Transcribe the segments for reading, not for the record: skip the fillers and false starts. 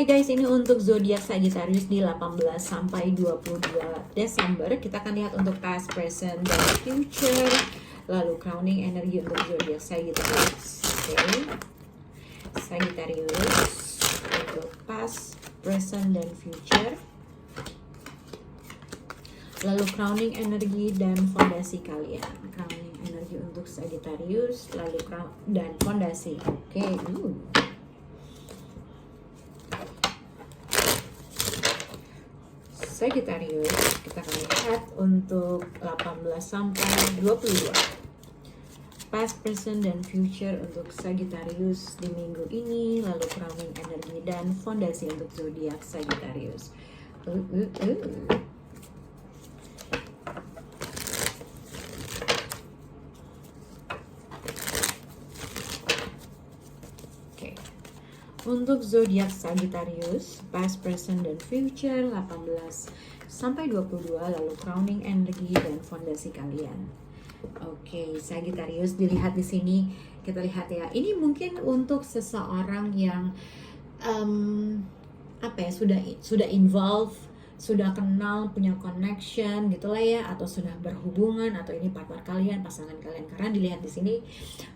Hai guys, ini untuk zodiak Sagittarius di 18 sampai 22 Desember. Kita akan lihat untuk past, present, dan future. Lalu crowning energi untuk zodiak Sagittarius. Oke. Sagittarius untuk past, present, dan future. Lalu crowning energi dan fondasi kalian. Crowning energi untuk Sagittarius, lalu dan fondasi. Oke. Sagittarius, kita akan lihat untuk 18 sampai 22. Past, present, dan future untuk Sagittarius di minggu ini, lalu crowning energi dan fondasi untuk zodiak Sagittarius. Untuk zodiak Sagittarius, past, present, dan future 18 sampai 22, lalu crowning energi dan fondasi kalian. Oke, Sagittarius dilihat di sini, kita lihat ya. Ini mungkin untuk seseorang yang sudah involve, sudah kenal, punya connection gitulah ya, atau sudah berhubungan, atau ini partner kalian, pasangan kalian. Karena dilihat di sini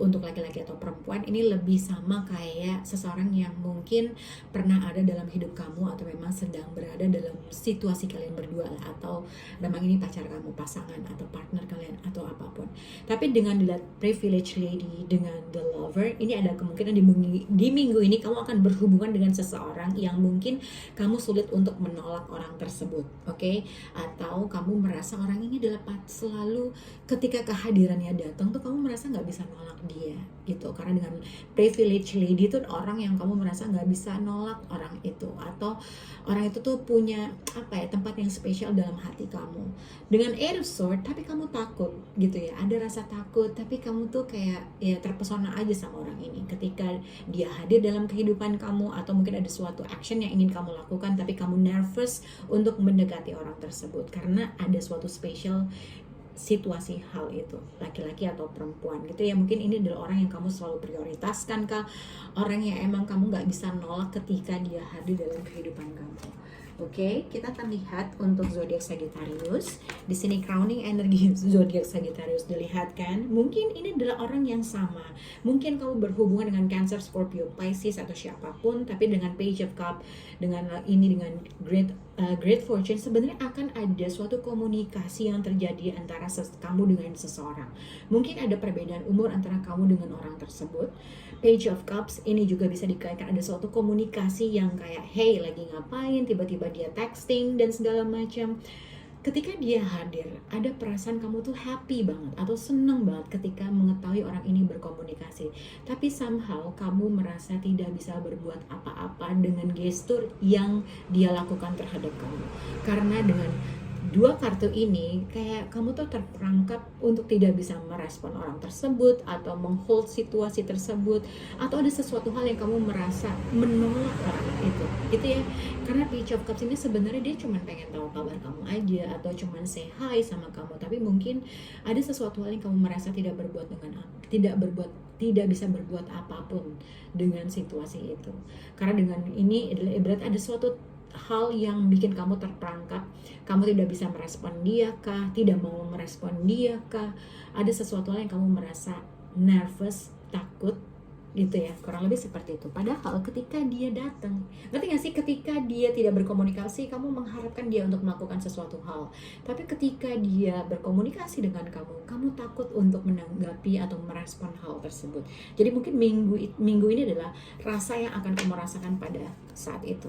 untuk laki-laki atau perempuan ini lebih sama kayak seseorang yang mungkin pernah ada dalam hidup kamu, atau memang sedang berada dalam situasi kalian berdua lah, atau memang ini pacar kamu, pasangan atau partner kalian atau apapun. Tapi dengan dilihat privilege lady dengan the lover, ini ada kemungkinan di minggu ini kamu akan berhubungan dengan seseorang yang mungkin kamu sulit untuk menolak orang tersebut, oke? Atau kamu merasa orang ini adalah selalu ketika kehadirannya datang tuh kamu merasa nggak bisa nolak dia gitu. Karena dengan privilege lady itu orang yang kamu merasa nggak bisa nolak orang itu, atau orang itu tuh punya tempat yang spesial dalam hati kamu. Dengan Eight of Swords, tapi kamu takut gitu ya, ada rasa takut, tapi kamu tuh kayak ya terpesona aja sama orang ini ketika dia hadir dalam kehidupan kamu, atau mungkin ada suatu action yang ingin kamu lakukan tapi kamu nervous untuk mendekati orang tersebut karena ada suatu spesial situasi hal itu, laki-laki atau perempuan gitu ya. Mungkin ini adalah orang yang kamu selalu prioritaskan kah, orang yang emang kamu nggak bisa nolak ketika dia hadir dalam kehidupan kamu. Oke, kita akan lihat untuk zodiak Sagittarius. Di sini crowning energi zodiak Sagittarius dilihat kan. Mungkin ini adalah orang yang sama. Mungkin kamu berhubungan dengan Cancer, Scorpio, Pisces atau siapapun, tapi dengan Page of Cup, dengan Great Fortune, sebenarnya akan ada suatu komunikasi yang terjadi antara kamu dengan seseorang. Mungkin ada perbedaan umur antara kamu dengan orang tersebut. Page of Cups ini juga bisa dikaitkan ada suatu komunikasi yang kayak hey lagi ngapain, tiba-tiba dia texting dan segala macam. Ketika dia hadir, ada perasaan kamu tuh happy banget atau seneng banget ketika mengetahui orang ini berkomunikasi. Tapi somehow kamu merasa tidak bisa berbuat apa-apa dengan gestur yang dia lakukan terhadap kamu. Karena dengan dua kartu ini kayak kamu tuh terperangkap untuk tidak bisa merespon orang tersebut atau menghold situasi tersebut, atau ada sesuatu hal yang kamu merasa menolak orang itu gitu ya. Karena Page of Cups ini sebenarnya dia cuma pengen tahu kabar kamu aja, atau cuma say hi sama kamu, tapi mungkin ada sesuatu hal yang kamu merasa tidak bisa berbuat apapun dengan situasi itu. Karena dengan ini berarti ada suatu hal yang bikin kamu terperangkap, kamu tidak bisa merespon dia kah, tidak mau merespon dia kah, ada sesuatu hal yang kamu merasa nervous, takut gitu ya, kurang lebih seperti itu. Padahal ketika dia datang, ngerti gak sih, ketika dia tidak berkomunikasi kamu mengharapkan dia untuk melakukan sesuatu hal, tapi ketika dia berkomunikasi dengan kamu takut untuk menanggapi atau merespon hal tersebut. Jadi mungkin minggu ini adalah rasa yang akan kamu rasakan pada saat itu.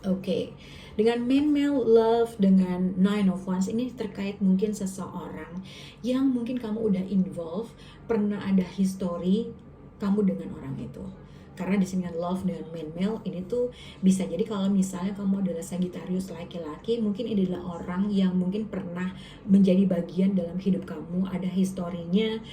Oke. Dengan Man-Male Love, dengan Nine of Wands, ini terkait mungkin seseorang yang mungkin kamu udah involve, pernah ada history kamu dengan orang itu. Karena di sini love dengan Man-Male ini tuh bisa jadi kalau misalnya kamu adalah Sagittarius laki-laki, mungkin ini adalah orang yang mungkin pernah menjadi bagian dalam hidup kamu, ada historinya.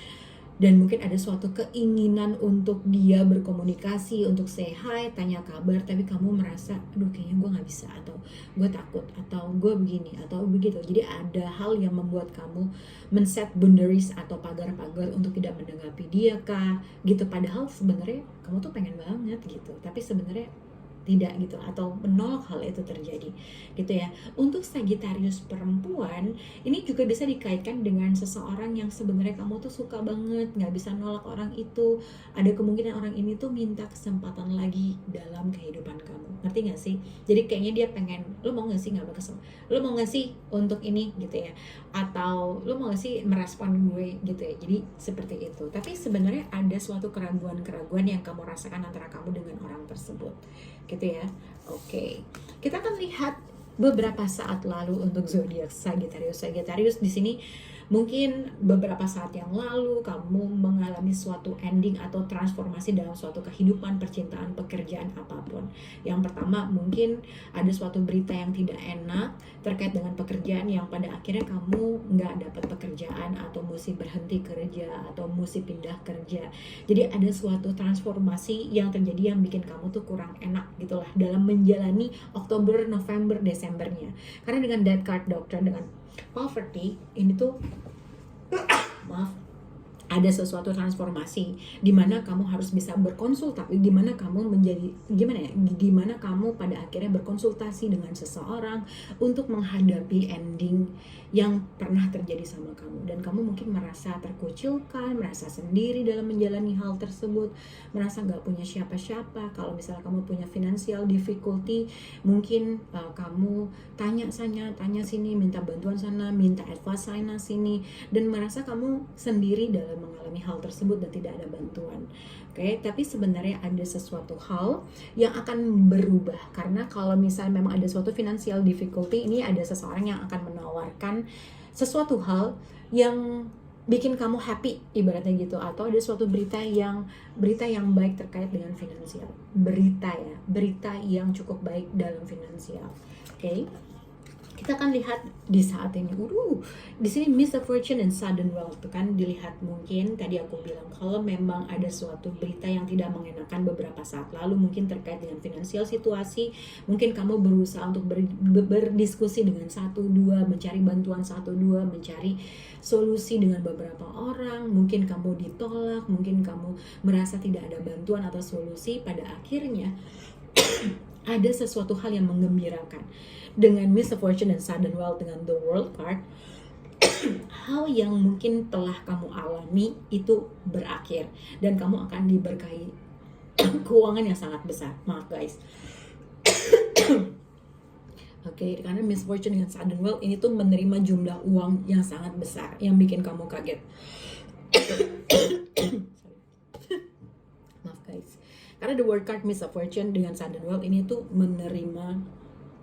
Dan mungkin ada suatu keinginan untuk dia berkomunikasi, untuk say hi, tanya kabar, tapi kamu merasa, aduh kayaknya gue gak bisa, atau gue takut, atau gue begini, atau begitu. Jadi ada hal yang membuat kamu men-set boundaries atau pagar-pagar untuk tidak menanggapi dia kah, gitu. Padahal sebenarnya kamu tuh pengen banget gitu, tapi sebenarnya tidak gitu, atau menolak hal itu terjadi gitu ya. Untuk Sagittarius perempuan, ini juga bisa dikaitkan dengan seseorang yang sebenarnya kamu tuh suka banget, nggak bisa nolak orang itu. Ada kemungkinan orang ini tuh minta kesempatan lagi dalam kehidupan kamu, ngerti nggak sih? Jadi kayaknya dia pengen, lo mau nggak sih nggak kesempatan, lo mau nggak sih untuk ini gitu ya, atau lo mau nggak sih merespon gue gitu ya. Jadi seperti itu. Tapi sebenarnya ada suatu keraguan-keraguan yang kamu rasakan antara kamu dengan orang tersebut gitu ya. Oke, kita akan lihat beberapa saat lalu untuk zodiak Sagittarius. Sagittarius di sini mungkin beberapa saat yang lalu kamu mengalami suatu ending atau transformasi dalam suatu kehidupan, percintaan, pekerjaan, apapun. Yang pertama, mungkin ada suatu berita yang tidak enak terkait dengan pekerjaan yang pada akhirnya kamu nggak dapat pekerjaan, atau mesti berhenti kerja, atau mesti pindah kerja. Jadi ada suatu transformasi yang terjadi yang bikin kamu tuh kurang enak gitulah dalam menjalani Oktober, November, Desembernya. Karena dengan Death card Doctor, dengan poverty ini tuh maaf, ada sesuatu transformasi di mana kamu harus bisa berkonsultasi, di mana kamu menjadi di mana kamu pada akhirnya berkonsultasi dengan seseorang untuk menghadapi ending yang pernah terjadi sama kamu, dan kamu mungkin merasa terkucilkan, merasa sendiri dalam menjalani hal tersebut, merasa nggak punya siapa-siapa. Kalau misalnya kamu punya financial difficulty, mungkin kamu tanya sini, minta bantuan sana, minta advice sana sini, dan merasa kamu sendiri dalam mengalami hal tersebut dan tidak ada bantuan. Oke, tapi sebenarnya ada sesuatu hal yang akan berubah, karena kalau misalnya memang ada suatu financial difficulty, ini ada seseorang yang akan menawarkan sesuatu hal yang bikin kamu happy ibaratnya gitu, atau ada suatu berita yang baik terkait dengan finansial, berita yang cukup baik dalam finansial. Oke. Kita akan lihat di saat ini, di sini Miss of Fortune and Sudden Wealth kan dilihat. Mungkin tadi aku bilang kalau memang ada suatu berita yang tidak mengenakan beberapa saat lalu, mungkin terkait dengan finansial situasi, mungkin kamu berusaha untuk berdiskusi dengan 1-2, mencari bantuan 1-2, mencari solusi dengan beberapa orang, mungkin kamu ditolak, mungkin kamu merasa tidak ada bantuan atau solusi. Pada akhirnya ada sesuatu hal yang menggembirakan dengan Miss of Fortune dan Sudden Wealth dengan The World card. Hal yang mungkin telah kamu alami itu berakhir dan kamu akan diberkahi keuangan yang sangat besar. Maaf guys. Oke, karena Miss Fortune dengan Sudden Wealth ini tuh menerima jumlah uang yang sangat besar yang bikin kamu kaget. Maaf guys. Karena The World card Miss of Fortune dengan Sudden Wealth ini tuh menerima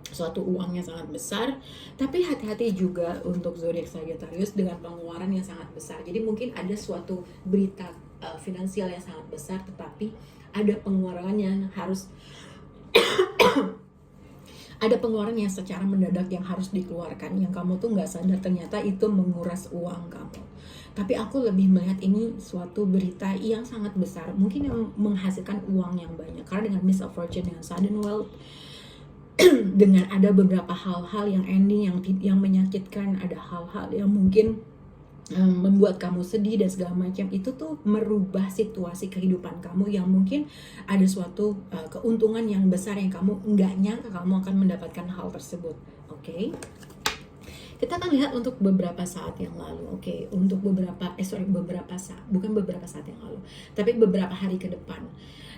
suatu uangnya sangat besar, tapi hati-hati juga untuk zodiak Sagittarius dengan pengeluaran yang sangat besar. Jadi mungkin ada suatu berita finansial yang sangat besar, tetapi ada pengeluaran yang harus ada pengeluaran yang secara mendadak yang harus dikeluarkan, yang kamu tuh nggak sadar ternyata itu menguras uang kamu. Tapi aku lebih melihat ini suatu berita yang sangat besar, mungkin yang menghasilkan uang yang banyak. Karena dengan Miss of Fortune dengan Sudden Wealth, dengan ada beberapa hal-hal yang ending yang menyakitkan, ada hal-hal yang mungkin membuat kamu sedih dan segala macam, itu tuh merubah situasi kehidupan kamu yang mungkin ada suatu keuntungan yang besar yang kamu nggak nyangka kamu akan mendapatkan hal tersebut. Oke. Kita akan lihat untuk beberapa saat yang lalu. Oke, untuk beberapa saat, bukan beberapa saat yang lalu, tapi beberapa hari ke depan.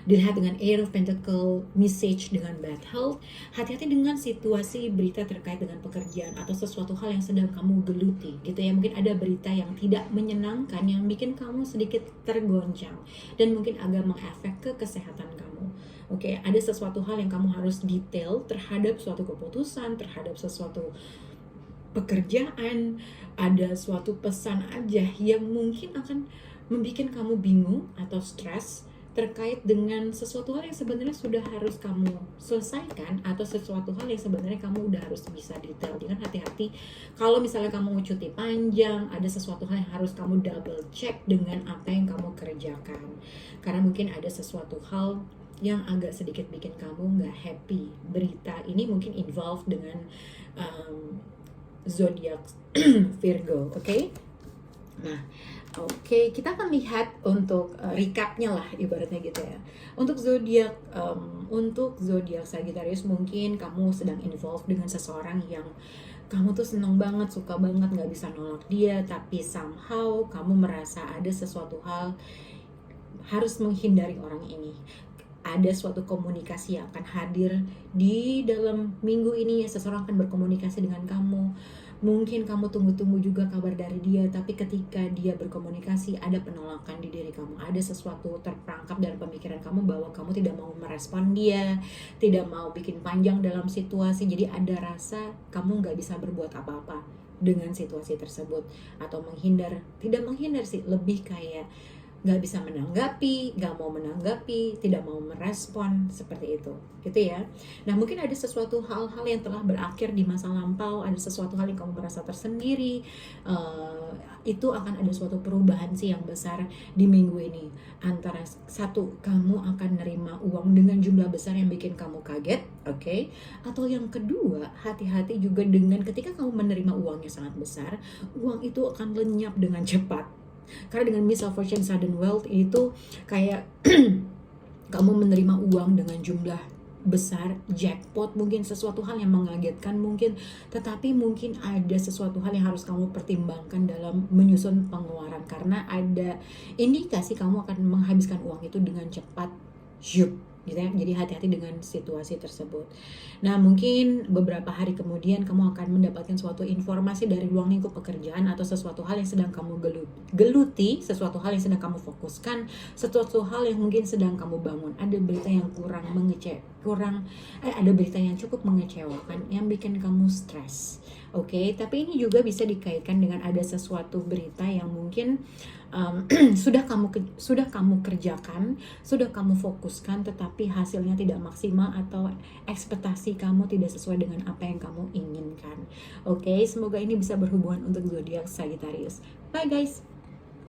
Dilihat dengan Air of Pentacle message dengan bad health. Hati-hati dengan situasi berita terkait dengan pekerjaan atau sesuatu hal yang sedang kamu geluti gitu ya. Mungkin ada berita yang tidak menyenangkan yang bikin kamu sedikit tergoncang dan mungkin agak mengefek ke kesehatan kamu. Oke, ada sesuatu hal yang kamu harus detail terhadap suatu keputusan, terhadap sesuatu pekerjaan, ada suatu pesan aja yang mungkin akan membuat kamu bingung atau stres terkait dengan sesuatu hal yang sebenarnya sudah harus kamu selesaikan, atau sesuatu hal yang sebenarnya kamu udah harus bisa detail. Dengan hati-hati kalau misalnya kamu cuti panjang, ada sesuatu hal yang harus kamu double check dengan apa yang kamu kerjakan, karena mungkin ada sesuatu hal yang agak sedikit bikin kamu nggak happy. Berita ini mungkin involved dengan zodiak Virgo, oke? Nah, oke, kita akan lihat untuk recapnya lah ibaratnya gitu ya. Untuk zodiak Sagittarius, mungkin kamu sedang involved dengan seseorang yang kamu tuh seneng banget, suka banget, nggak bisa nolak dia, tapi somehow kamu merasa ada sesuatu hal harus menghindari orang ini. Ada suatu komunikasi yang akan hadir di dalam minggu ini, ya, seseorang akan berkomunikasi dengan kamu. Mungkin kamu tunggu-tunggu juga kabar dari dia, tapi ketika dia berkomunikasi ada penolakan di diri kamu. Ada sesuatu terperangkap dalam pemikiran kamu bahwa kamu tidak mau merespon dia, tidak mau bikin panjang dalam situasi. Jadi ada rasa kamu nggak bisa berbuat apa-apa dengan situasi tersebut, atau menghindar. Tidak menghindar sih, lebih kayak nggak bisa menanggapi, nggak mau menanggapi, tidak mau merespon, seperti itu gitu ya. Nah, mungkin ada sesuatu hal-hal yang telah berakhir di masa lampau, ada sesuatu hal yang kamu merasa tersendiri. Itu akan ada suatu perubahan sih yang besar di minggu ini. Antara satu, kamu akan nerima uang dengan jumlah besar yang bikin kamu kaget, oke? Atau yang kedua, hati-hati juga dengan ketika kamu menerima uang yang sangat besar, uang itu akan lenyap dengan cepat. Karena dengan Miss of Fortune Sudden Wealth itu kayak kamu menerima uang dengan jumlah besar, jackpot, mungkin sesuatu hal yang mengagetkan mungkin, tetapi mungkin ada sesuatu hal yang harus kamu pertimbangkan dalam menyusun pengeluaran, karena ada indikasi kamu akan menghabiskan uang itu dengan cepat, gitu ya. Jadi hati-hati dengan situasi tersebut. Nah, mungkin beberapa hari kemudian kamu akan mendapatkan suatu informasi dari ruang lingkup pekerjaan, atau sesuatu hal yang sedang kamu geluti, sesuatu hal yang sedang kamu fokuskan, sesuatu hal yang mungkin sedang kamu bangun. Ada berita yang ada berita yang cukup mengecewakan yang bikin kamu stres. Oke, tapi ini juga bisa dikaitkan dengan ada sesuatu berita yang mungkin sudah kamu kerjakan, sudah kamu fokuskan, tetapi hasilnya tidak maksimal atau ekspektasi kamu tidak sesuai dengan apa yang kamu inginkan. Oke, semoga ini bisa berhubungan untuk zodiak Sagittarius. Bye guys.